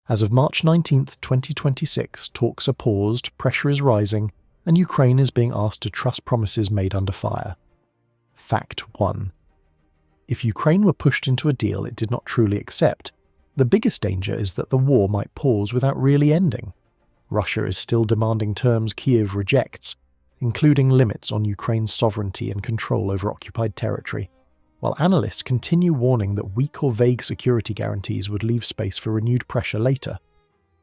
As of March 19, 2026, talks are paused, pressure is rising, and Ukraine is being asked to trust promises made under fire. Fact 1. If Ukraine were pushed into a deal it did not truly accept, the biggest danger is that the war might pause without really ending. Russia is still demanding terms Kyiv rejects, including limits on Ukraine's sovereignty and control over occupied territory, while analysts continue warning that weak or vague security guarantees would leave space for renewed pressure later.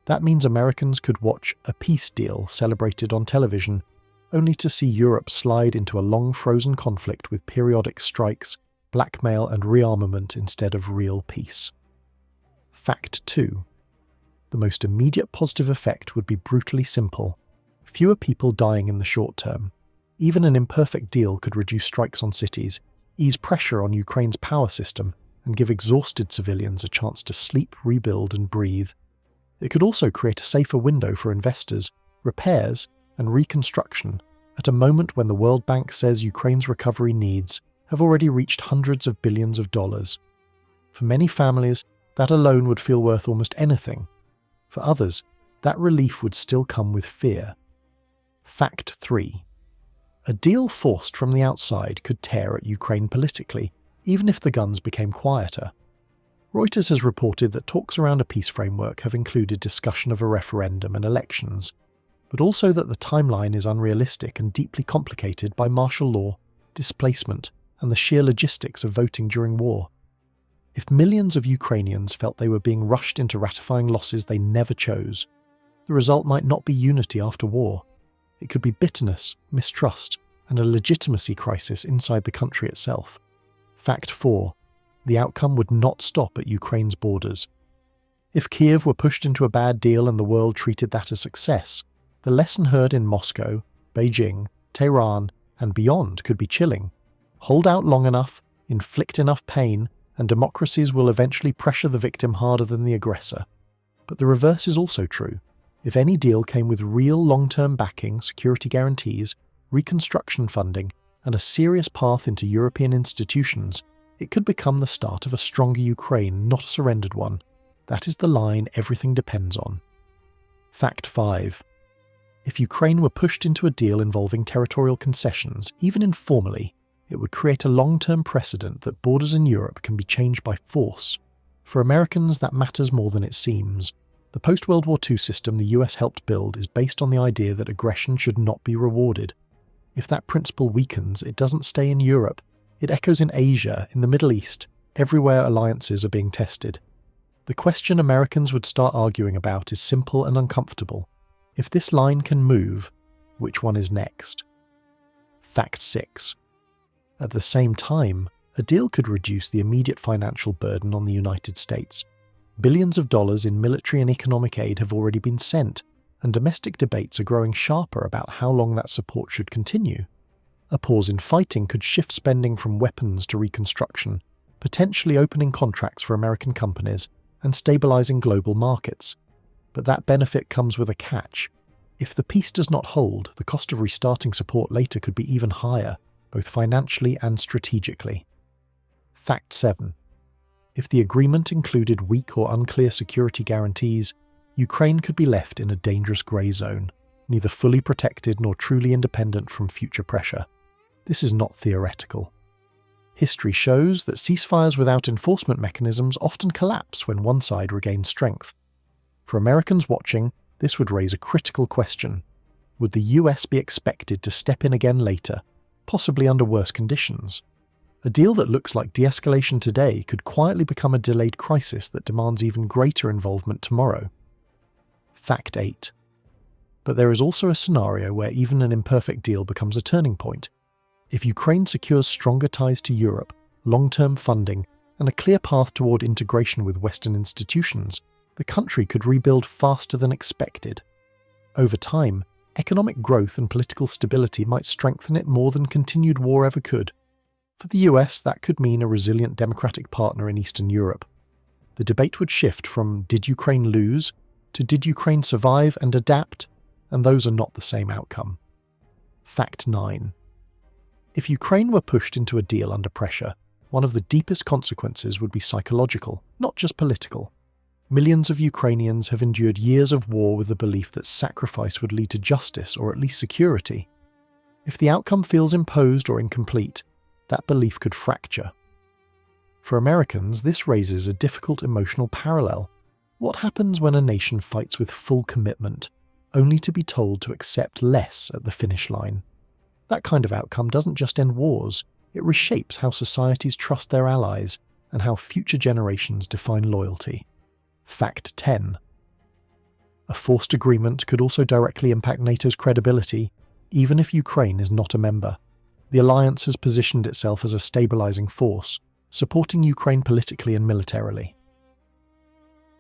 That means Americans could watch a peace deal celebrated on television, only to see Europe slide into a long frozen conflict with periodic strikes, blackmail and rearmament instead of real peace. Fact 2. The most immediate positive effect would be brutally simple: fewer people dying in the short term. Even an imperfect deal could reduce strikes on cities, ease pressure on Ukraine's power system, and give exhausted civilians a chance to sleep, rebuild and breathe. It could also create a safer window for investors, repairs and reconstruction at a moment when the World Bank says Ukraine's recovery needs have already reached hundreds of billions of dollars. For many families, that alone would feel worth almost anything. For others, that relief would still come with fear. Fact 3. A deal forced from the outside could tear at Ukraine politically, even if the guns became quieter. Reuters has reported that talks around a peace framework have included discussion of a referendum and elections, but also that the timeline is unrealistic and deeply complicated by martial law, displacement, and the sheer logistics of voting during war. If millions of Ukrainians felt they were being rushed into ratifying losses they never chose, the result might not be unity after war. It could be bitterness, mistrust, and a legitimacy crisis inside the country itself. Fact 4. The outcome would not stop at Ukraine's borders. If Kyiv were pushed into a bad deal and the world treated that as success, the lesson heard in Moscow, Beijing, Tehran, and beyond could be chilling. Hold out long enough, inflict enough pain, and democracies will eventually pressure the victim harder than the aggressor. But the reverse is also true. If any deal came with real long-term backing, security guarantees, reconstruction funding, and a serious path into European institutions, it could become the start of a stronger Ukraine, not a surrendered one. That is the line everything depends on. Fact 5. If Ukraine were pushed into a deal involving territorial concessions, even informally, it would create a long-term precedent that borders in Europe can be changed by force. For Americans, that matters more than it seems. The post-World War II system the US helped build is based on the idea that aggression should not be rewarded. If that principle weakens, it doesn't stay in Europe. It echoes in Asia, in the Middle East, everywhere alliances are being tested. The question Americans would start arguing about is simple and uncomfortable. If this line can move, which one is next? Fact 6. At the same time, a deal could reduce the immediate financial burden on the United States. Billions of dollars in military and economic aid have already been sent, and domestic debates are growing sharper about how long that support should continue. A pause in fighting could shift spending from weapons to reconstruction, potentially opening contracts for American companies and stabilizing global markets. But that benefit comes with a catch. If the peace does not hold, the cost of restarting support later could be even higher, both financially and strategically. Fact 7. If the agreement included weak or unclear security guarantees, Ukraine could be left in a dangerous grey zone, neither fully protected nor truly independent from future pressure. This is not theoretical. History shows that ceasefires without enforcement mechanisms often collapse when one side regains strength. For Americans watching, this would raise a critical question. Would the US be expected to step in again later, possibly under worse conditions? A deal that looks like de-escalation today could quietly become a delayed crisis that demands even greater involvement tomorrow. Fact 8. But there is also a scenario where even an imperfect deal becomes a turning point. If Ukraine secures stronger ties to Europe, long-term funding, and a clear path toward integration with Western institutions, the country could rebuild faster than expected. Over time, economic growth and political stability might strengthen it more than continued war ever could. For the US, that could mean a resilient democratic partner in Eastern Europe. The debate would shift from did Ukraine lose to did Ukraine survive and adapt, and those are not the same outcome. Fact 9. If Ukraine were pushed into a deal under pressure, one of the deepest consequences would be psychological, not just political. Millions of Ukrainians have endured years of war with the belief that sacrifice would lead to justice or at least security. If the outcome feels imposed or incomplete, that belief could fracture. For Americans, this raises a difficult emotional parallel. What happens when a nation fights with full commitment, only to be told to accept less at the finish line? That kind of outcome doesn't just end wars, it reshapes how societies trust their allies and how future generations define loyalty. Fact 10. A forced agreement could also directly impact NATO's credibility, even if Ukraine is not a member. The alliance has positioned itself as a stabilizing force, supporting Ukraine politically and militarily.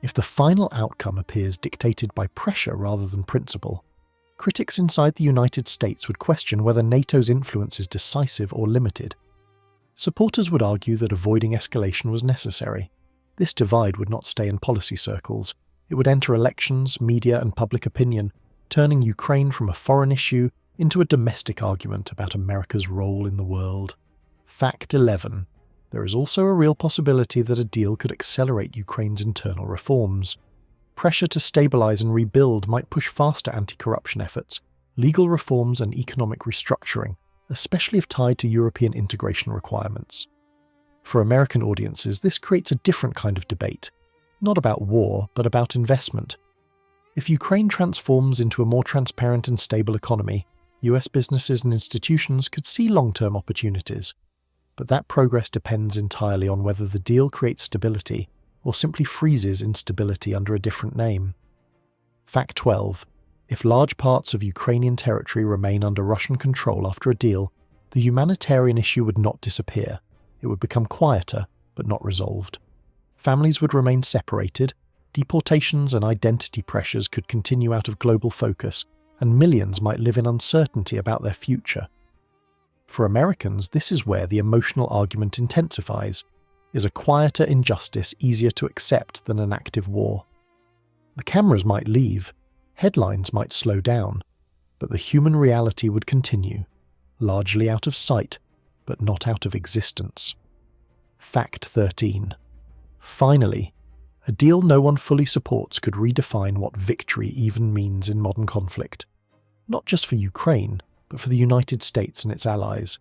If the final outcome appears dictated by pressure rather than principle, critics inside the United States would question whether NATO's influence is decisive or limited. Supporters would argue that avoiding escalation was necessary. This divide would not stay in policy circles. It would enter elections, media, and public opinion, turning Ukraine from a foreign issue into a domestic argument about America's role in the world. Fact 11. There is also a real possibility that a deal could accelerate Ukraine's internal reforms. Pressure to stabilize and rebuild might push faster anti-corruption efforts, legal reforms, and economic restructuring, especially if tied to European integration requirements. For American audiences, this creates a different kind of debate, not about war, but about investment. If Ukraine transforms into a more transparent and stable economy, US businesses and institutions could see long-term opportunities. But that progress depends entirely on whether the deal creates stability or simply freezes instability under a different name. Fact 12. If large parts of Ukrainian territory remain under Russian control after a deal, the humanitarian issue would not disappear. It would become quieter, but not resolved. Families would remain separated, deportations and identity pressures could continue out of global focus, and millions might live in uncertainty about their future. For Americans, this is where the emotional argument intensifies. Is a quieter injustice easier to accept than an active war? The cameras might leave, headlines might slow down, but the human reality would continue, largely out of sight, but not out of existence. Fact 13. Finally, a deal no one fully supports could redefine what victory even means in modern conflict. Not just for Ukraine, but for the United States and its allies.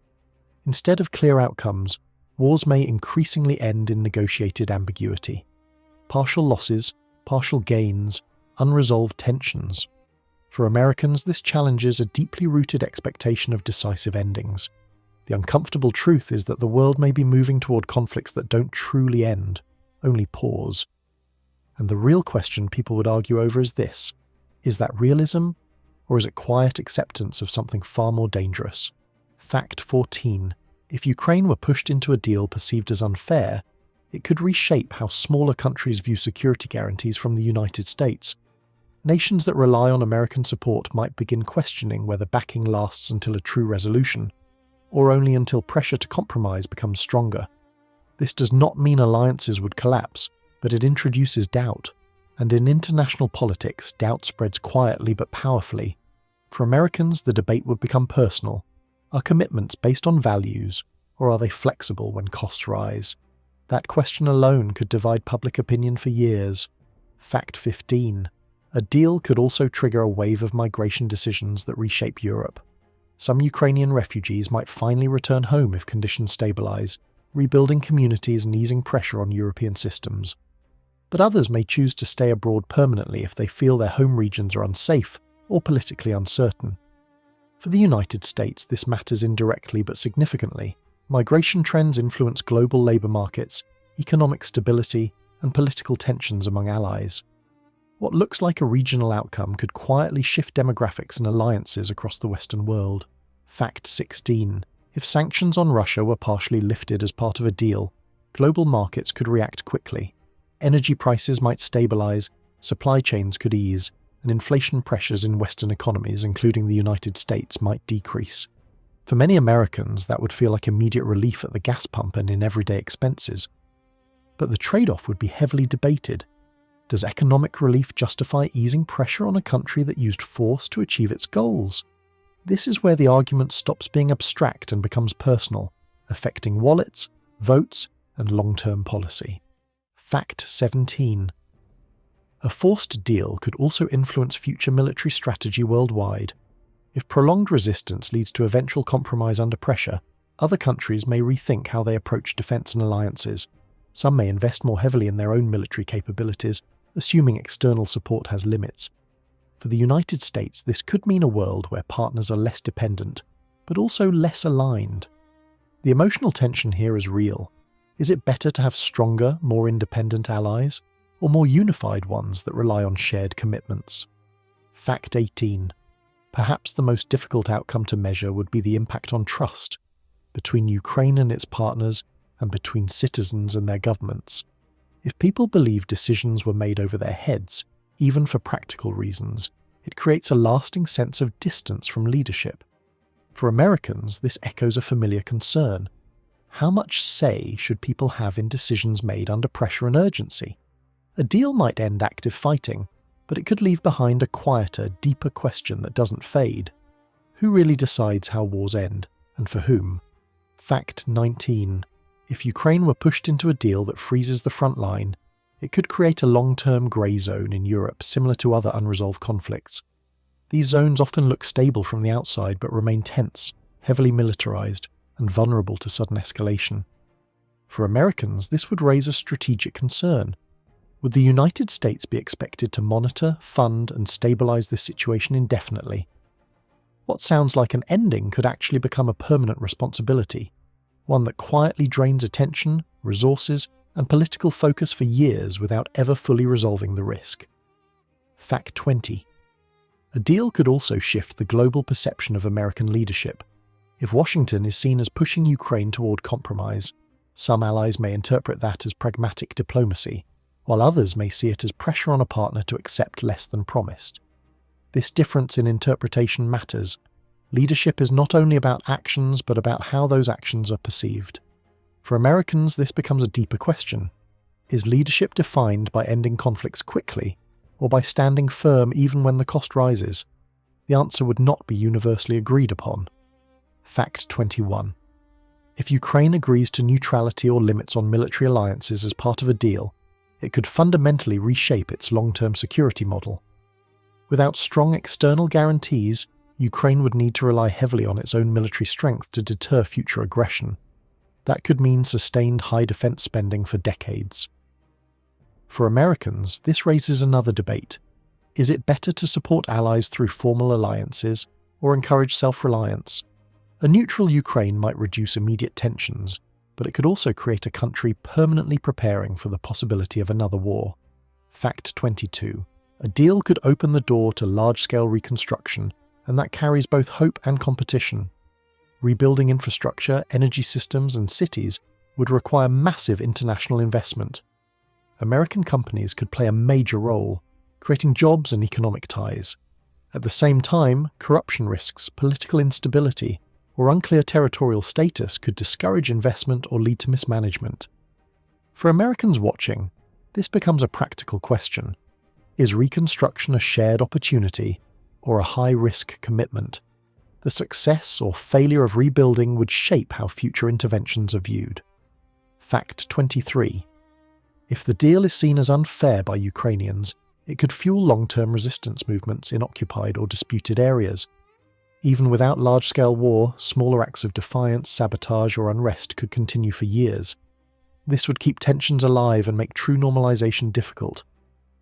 Instead of clear outcomes, wars may increasingly end in negotiated ambiguity. Partial losses, partial gains, unresolved tensions. For Americans, this challenges a deeply rooted expectation of decisive endings. The uncomfortable truth is that the world may be moving toward conflicts that don't truly end, only pause. And the real question people would argue over is this: is that realism, or is it quiet acceptance of something far more dangerous? Fact 14. If Ukraine were pushed into a deal perceived as unfair, it could reshape how smaller countries view security guarantees from the United States. Nations that rely on American support might begin questioning whether backing lasts until a true resolution, or only until pressure to compromise becomes stronger. This does not mean alliances would collapse, but it introduces doubt. And in international politics, doubt spreads quietly but powerfully. For Americans, the debate would become personal. Are commitments based on values, or are they flexible when costs rise? That question alone could divide public opinion for years. Fact 15. A deal could also trigger a wave of migration decisions that reshape Europe. Some Ukrainian refugees might finally return home if conditions stabilize, rebuilding communities and easing pressure on European systems. But others may choose to stay abroad permanently if they feel their home regions are unsafe or politically uncertain. For the United States, this matters indirectly but significantly. Migration trends influence global labor markets, economic stability, and political tensions among allies. What looks like a regional outcome could quietly shift demographics and alliances across the Western world. Fact 16. If sanctions on Russia were partially lifted as part of a deal, global markets could react quickly. Energy prices might stabilize, supply chains could ease, and inflation pressures in Western economies, including the United States, might decrease. For many Americans, that would feel like immediate relief at the gas pump and in everyday expenses. But the trade-off would be heavily debated. Does economic relief justify easing pressure on a country that used force to achieve its goals? This is where the argument stops being abstract and becomes personal, affecting wallets, votes, and long-term policy. Fact 17. A forced deal could also influence future military strategy worldwide. If prolonged resistance leads to eventual compromise under pressure, other countries may rethink how they approach defense and alliances. Some may invest more heavily in their own military capabilities, assuming external support has limits. For the United States, this could mean a world where partners are less dependent, but also less aligned. The emotional tension here is real. Is it better to have stronger, more independent allies, or more unified ones that rely on shared commitments? Fact 18. Perhaps the most difficult outcome to measure would be the impact on trust between Ukraine and its partners and between citizens and their governments. If people believe decisions were made over their heads, even for practical reasons, it creates a lasting sense of distance from leadership. For Americans, this echoes a familiar concern. How much say should people have in decisions made under pressure and urgency? A deal might end active fighting, but it could leave behind a quieter, deeper question that doesn't fade. Who really decides how wars end, and for whom? Fact 19. If Ukraine were pushed into a deal that freezes the front line, it could create a long-term grey zone in Europe similar to other unresolved conflicts. These zones often look stable from the outside but remain tense, heavily militarized, and vulnerable to sudden escalation. For Americans, this would raise a strategic concern. Would the United States be expected to monitor, fund, and stabilize this situation indefinitely? What sounds like an ending could actually become a permanent responsibility, one that quietly drains attention, resources, and political focus for years without ever fully resolving the risk. Fact 20. A deal could also shift the global perception of American leadership. If Washington is seen as pushing Ukraine toward compromise, some allies may interpret that as pragmatic diplomacy, while others may see it as pressure on a partner to accept less than promised. This difference in interpretation matters. Leadership is not only about actions, but about how those actions are perceived. For Americans, this becomes a deeper question. Is leadership defined by ending conflicts quickly, or by standing firm even when the cost rises? The answer would not be universally agreed upon. Fact 21. If Ukraine agrees to neutrality or limits on military alliances as part of a deal, it could fundamentally reshape its long-term security model. Without strong external guarantees, Ukraine would need to rely heavily on its own military strength to deter future aggression. That could mean sustained high defense spending for decades. For Americans, this raises another debate. Is it better to support allies through formal alliances or encourage self-reliance? A neutral Ukraine might reduce immediate tensions, but it could also create a country permanently preparing for the possibility of another war. Fact 22. A deal could open the door to large-scale reconstruction, and that carries both hope and competition. Rebuilding infrastructure, energy systems, and cities would require massive international investment. American companies could play a major role, creating jobs and economic ties. At the same time, corruption risks, political instability, or unclear territorial status could discourage investment or lead to mismanagement. For Americans watching, this becomes a practical question. Is reconstruction a shared opportunity or a high-risk commitment? The success or failure of rebuilding would shape how future interventions are viewed. Fact 23. If the deal is seen as unfair by Ukrainians, it could fuel long-term resistance movements in occupied or disputed areas. Even without large-scale war, smaller acts of defiance, sabotage, or unrest could continue for years. This would keep tensions alive and make true normalization difficult.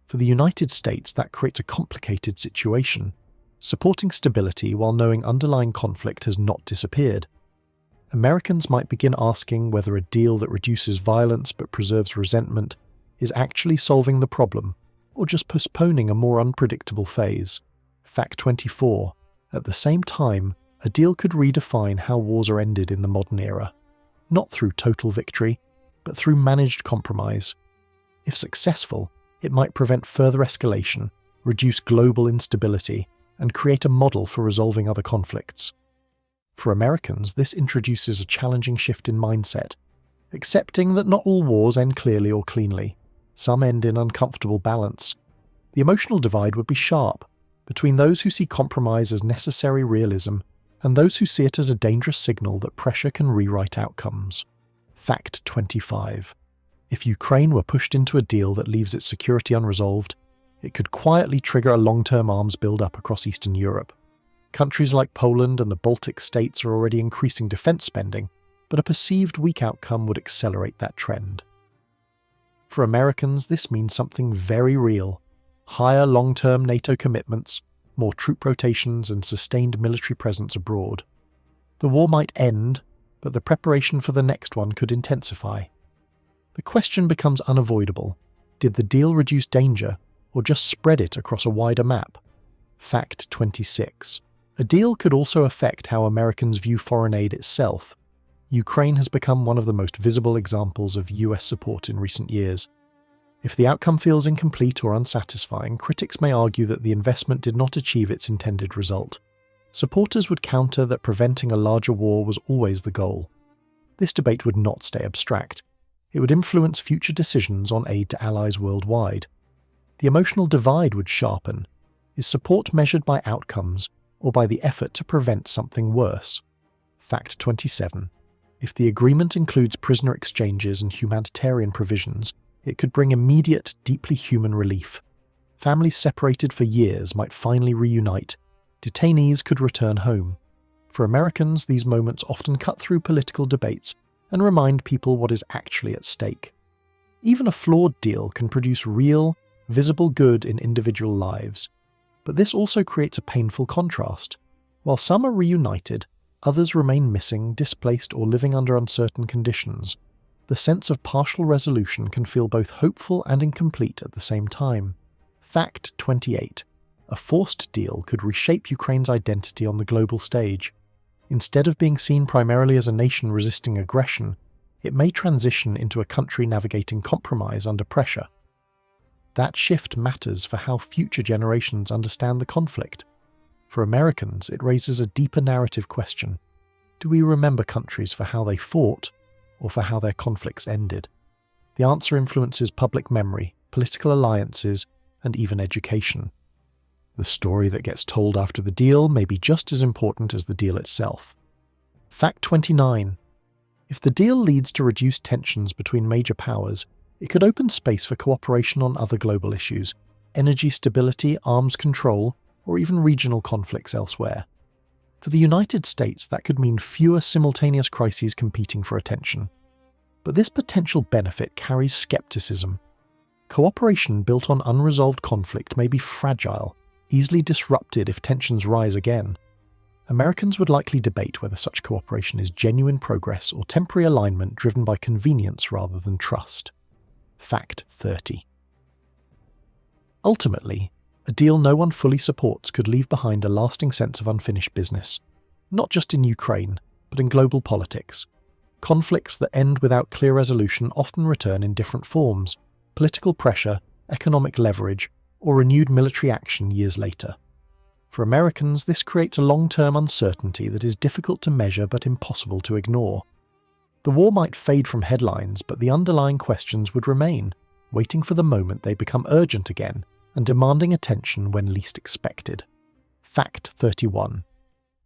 For the United States, that creates a complicated situation, supporting stability while knowing underlying conflict has not disappeared. Americans might begin asking whether a deal that reduces violence but preserves resentment is actually solving the problem, or just postponing a more unpredictable phase. Fact 24. At the same time, a deal could redefine how wars are ended in the modern era, not through total victory, but through managed compromise. If successful, it might prevent further escalation, reduce global instability, and create a model for resolving other conflicts. For Americans, this introduces a challenging shift in mindset, accepting that not all wars end clearly or cleanly. Some end in uncomfortable balance. The emotional divide would be sharp, between those who see compromise as necessary realism and those who see it as a dangerous signal that pressure can rewrite outcomes. Fact 25. If Ukraine were pushed into a deal that leaves its security unresolved, It could quietly trigger a long-term arms build-up across Eastern Europe. Countries like Poland and the Baltic states are already increasing defense spending, but a perceived weak outcome would accelerate that trend. For Americans, this means something very real: higher long-term NATO commitments, more troop rotations, and sustained military presence abroad. The war might end, but the preparation for the next one could intensify. The question becomes unavoidable: did the deal reduce danger, or just spread it across a wider map? Fact 26. A deal could also affect how Americans view foreign aid itself. Ukraine has become one of the most visible examples of US support in recent years. If the outcome feels incomplete or unsatisfying, critics may argue that the investment did not achieve its intended result. Supporters would counter that preventing a larger war was always the goal. This debate would not stay abstract. It would influence future decisions on aid to allies worldwide. The emotional divide would sharpen. Is support measured by outcomes, or by the effort to prevent something worse? Fact 27. If the agreement includes prisoner exchanges and humanitarian provisions, it could bring immediate, deeply human relief. Families separated for years might finally reunite. Detainees could return home. For Americans, these moments often cut through political debates and remind people what is actually at stake. Even a flawed deal can produce real, visible good in individual lives. But this also creates a painful contrast. While some are reunited, others remain missing, displaced, or living under uncertain conditions. The sense of partial resolution can feel both hopeful and incomplete at the same time. Fact 28. A forced deal could reshape Ukraine's identity on the global stage. Instead of being seen primarily as a nation resisting aggression, it may transition into a country navigating compromise under pressure. That shift matters for how future generations understand the conflict. For Americans, it raises a deeper narrative question. Do we remember countries for how they fought, or for how their conflicts ended? The answer influences public memory, political alliances, and even education. The story that gets told after the deal may be just as important as the deal itself. Fact 29. If the deal leads to reduced tensions between major powers, it could open space for cooperation on other global issues: energy stability, arms control, or even regional conflicts elsewhere. For the United States, that could mean fewer simultaneous crises competing for attention. But this potential benefit carries skepticism. Cooperation built on unresolved conflict may be fragile, easily disrupted if tensions rise again. Americans would likely debate whether such cooperation is genuine progress or temporary alignment driven by convenience rather than trust. Fact 30. Ultimately, a deal no one fully supports could leave behind a lasting sense of unfinished business, not just in Ukraine, but in global politics. Conflicts that end without clear resolution often return in different forms: political pressure, economic leverage, or renewed military action years later. For Americans, this creates a long-term uncertainty that is difficult to measure but impossible to ignore. The war might fade from headlines, but the underlying questions would remain, waiting for the moment they become urgent again and demanding attention when least expected. Fact 31.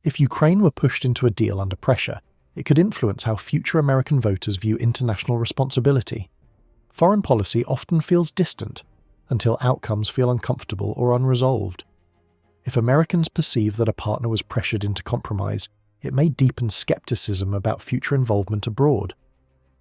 If Ukraine were pushed into a deal under pressure, it could influence how future American voters view international responsibility. Foreign policy often feels distant until outcomes feel uncomfortable or unresolved. If Americans perceive that a partner was pressured into compromise, it may deepen skepticism about future involvement abroad.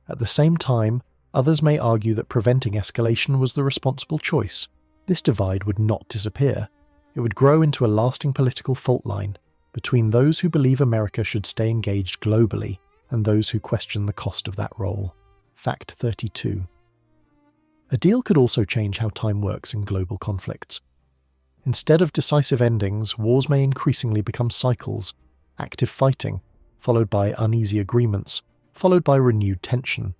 At the same time, others may argue that preventing escalation was the responsible choice. This divide would not disappear. It would grow into a lasting political fault line between those who believe America should stay engaged globally and those who question the cost of that role. Fact 32. A deal could also change how time works in global conflicts. Instead of decisive endings, wars may increasingly become cycles: active fighting, followed by uneasy agreements, followed by renewed tension.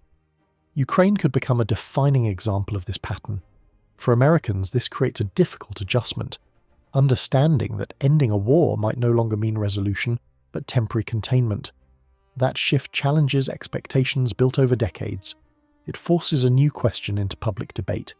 Ukraine could become a defining example of this pattern. For Americans, this creates a difficult adjustment, understanding that ending a war might no longer mean resolution, but temporary containment. That shift challenges expectations built over decades. It forces a new question into public debate.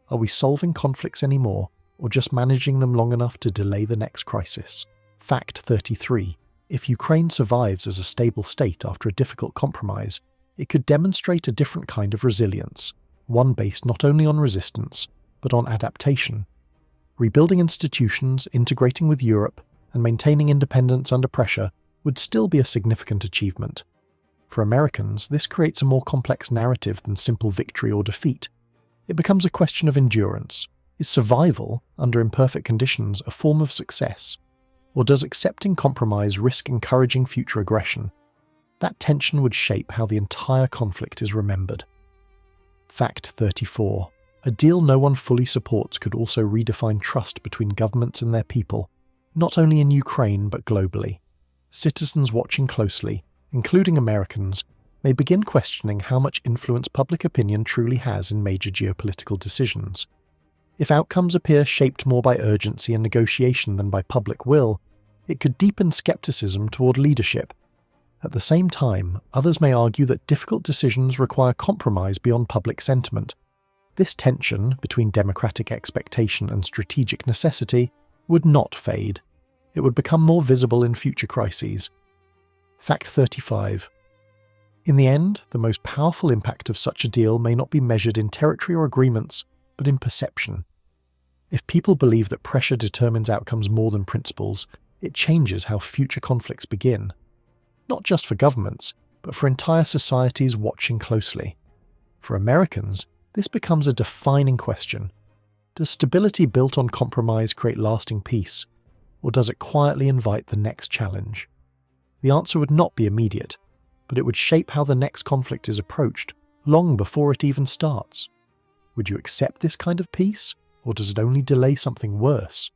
Are we solving conflicts anymore, or just managing them long enough to delay the next crisis? Fact 33. If Ukraine survives as a stable state after a difficult compromise, it could demonstrate a different kind of resilience, one based not only on resistance, but on adaptation. rebuilding institutions, integrating with Europe, and maintaining independence under pressure would still be a significant achievement. For Americans, this creates a more complex narrative than simple victory or defeat. It becomes a question of endurance. Is survival, under imperfect conditions, a form of success? Or does accepting compromise risk encouraging future aggression? That tension would shape how the entire conflict is remembered. Fact 34. A deal no one fully supports could also redefine trust between governments and their people, not only in Ukraine but globally. Citizens watching closely, including Americans, may begin questioning how much influence public opinion truly has in major geopolitical decisions. If outcomes appear shaped more by urgency and negotiation than by public will, it could deepen skepticism toward leadership. At the same time, others may argue that difficult decisions require compromise beyond public sentiment. This tension between democratic expectation and strategic necessity would not fade. It would become more visible in future crises. Fact 35. In the end, the most powerful impact of such a deal may not be measured in territory or agreements, but in perception. If people believe that pressure determines outcomes more than principles, it changes how future conflicts begin. Not just for governments, but for entire societies watching closely. For Americans, this becomes a defining question. Does stability built on compromise create lasting peace, or does it quietly invite the next challenge? The answer would not be immediate, but it would shape how the next conflict is approached, long before it even starts. Would you accept this kind of peace, or does it only delay something worse?